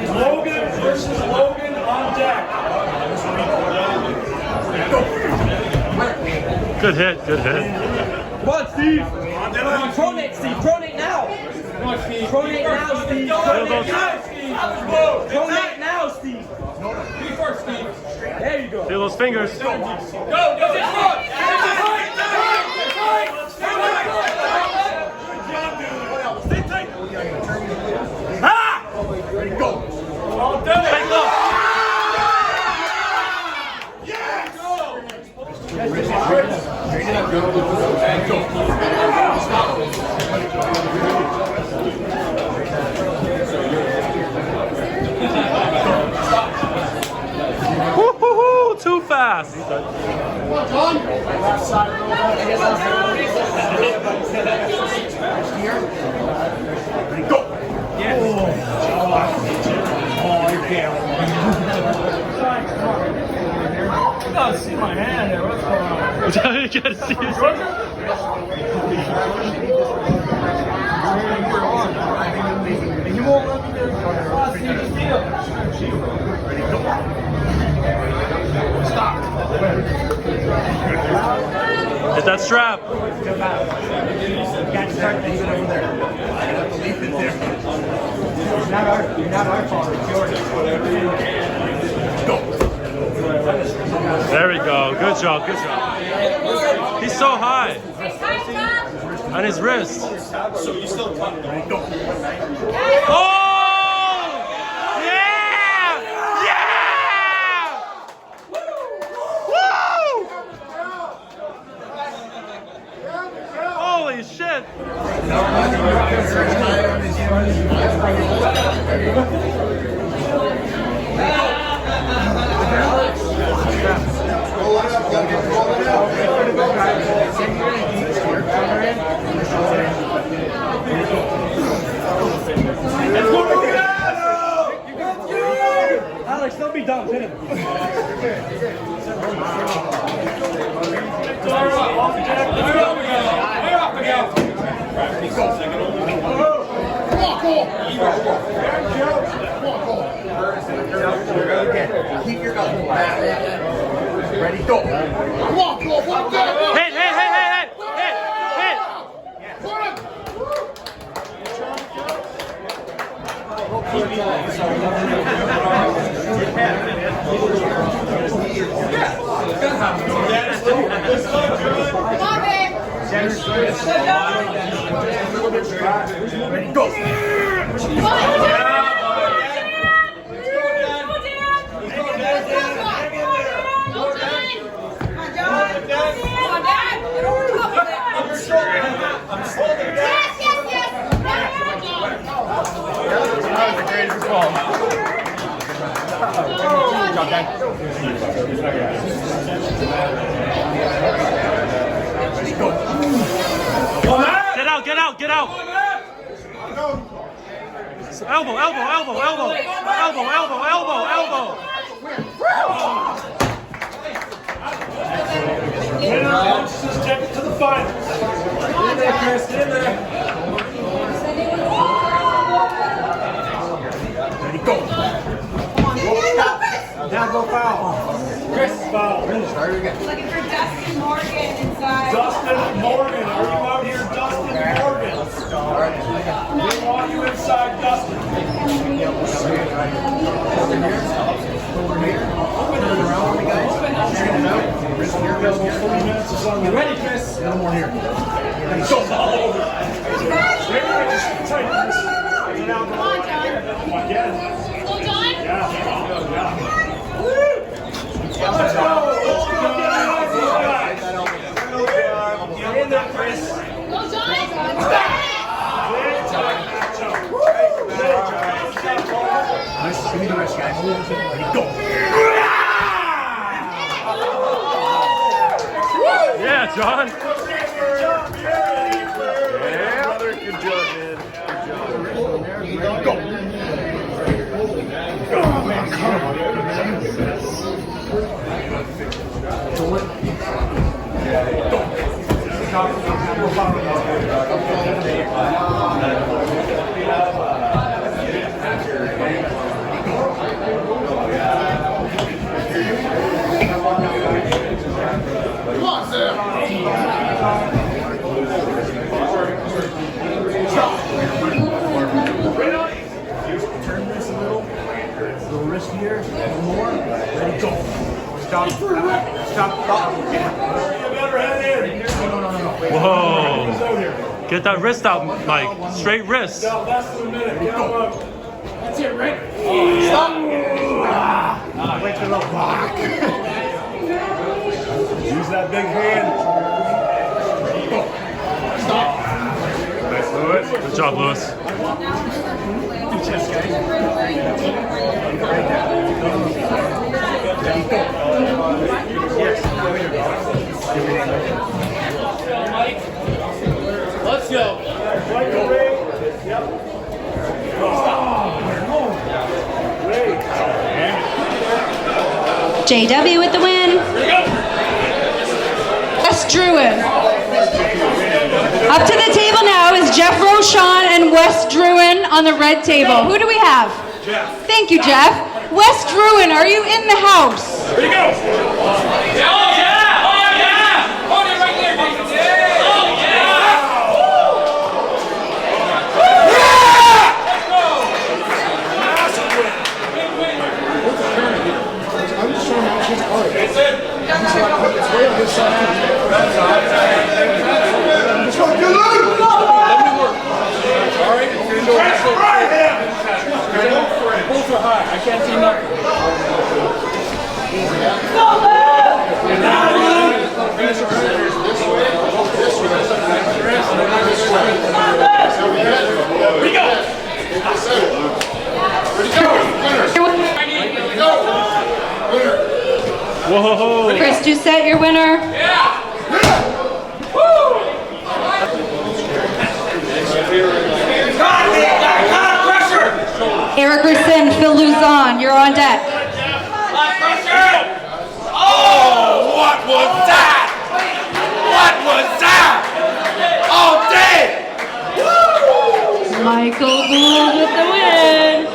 Logan versus Logan on deck. Good hit, good hit. Come on, Steve. Pronate, Steve. Pronate now. Pronate now, Steve. Pronate now, Steve. Pronate now, Steve. Be first, Steve. There you go. Feel those fingers. Go, go, Woo-hoo-hoo, too fast. Go. Yes. Oh, you can't. You gotta see my hand there. What's going on? You gotta see his You won't let me do it. Stop. Hit that strap. You can't start things over there. Leave it there. It's not our fault. It's yours. Go. There we go. Good job, good job. He's so high. On his wrist. So you still cut. Go. Oh! Yeah! Yeah! Woo! Holy shit! Alex, don't be dumb. Hit him. Keep your gun. Ready, go. Hit, hit, hit, hit, hit! Hit, hit! Go. Get out, get out, get out! Elbow, elbow, elbow, elbow! Elbow, elbow, elbow, elbow! Just take it to the final. Get in there, Chris. Get in there. Ready, go. Now go foul. Chris, foul. Start again. Looking for Dustin Morgan inside. Dustin Morgan. Are you out here, Dustin Morgan? We want you inside, Dustin. You ready, Chris? No more here. So all over. Just tight, Chris. Come on, John. Again. Go, John. Yeah. Let's go. Get in there, Chris. Go, John. Nice. Give me the rest, guys. Ready, go. Yeah, John! Yeah, brother. Good job, man. Good job. Go. Go, man. Turn this a little wrist here, a little more. Ready, go. Stop. Stop. Whoa. Get that wrist out, Mike. Straight wrist. That's it, Rick. Stop. Wait till the block. Use that big hand. Stop. Nice, Lewis. Good job, Lewis. Let's go. JW with the win. Wes Druin. Up to the table now is Jeff Rochon and Wes Druin on the red table. Who do we have? Jeff. Thank you, Jeff. Wes Druin, are you in the house? Here you go. Both are high. I can't see nothing. We go. Whoa. Chris Doucette, your winner. Yeah. Eric Gerson, Phil Luzon, you're on deck. Oh, what was that? What was that? All day. Michael Gould with the win.